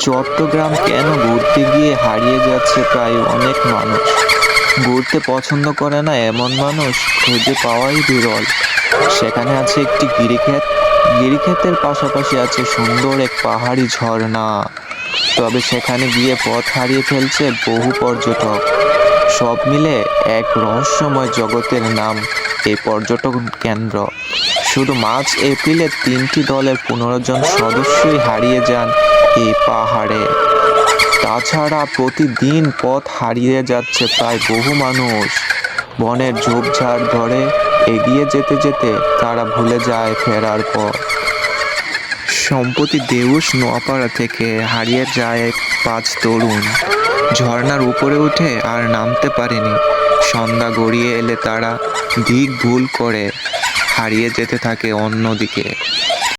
চট্টগ্রাম কেন ঘুরতে গিয়ে হারিয়ে যাচ্ছে প্রায় অনেক মানুষ। ঘুরতে পছন্দ করে না এমন মানুষ খুঁজে পাওয়াই বিরল। সেখানে আছে একটি গিরিখাত, গিরিখাতের পাশাপাশি আছে সুন্দর এক পাহাড়ি ঝর্ণা। তবে সেখানে গিয়ে পথ হারিয়ে ফেলছে বহু পর্যটক। সব মিলে এক রহস্যময় জগতের নাম এই পর্যটন কেন্দ্র। শুধু মার্চ এপ্রিলে 3টি দলের 15 জন সদস্যই হারিয়ে যান এই পাহাড়ে। তাছাড়া প্রতিদিন পথ হারিয়ে যাচ্ছে প্রায় বহু মানুষ। বনের ঝোপঝাড় ধরে এগিয়ে যেতে যেতে তারা ভুলে যায় ফেরার পথ। সম্প্রতি দেউশ নোয়াপাড়া থেকে হারিয়ে যায় 5 তরুণ। ঝর্ণার উপরে উঠে আর নামতে পারেনি। সন্ধ্যা গড়িয়ে এলে তারা দিক ভুল করে হারিয়ে যেতে থাকে অন্যদিকে।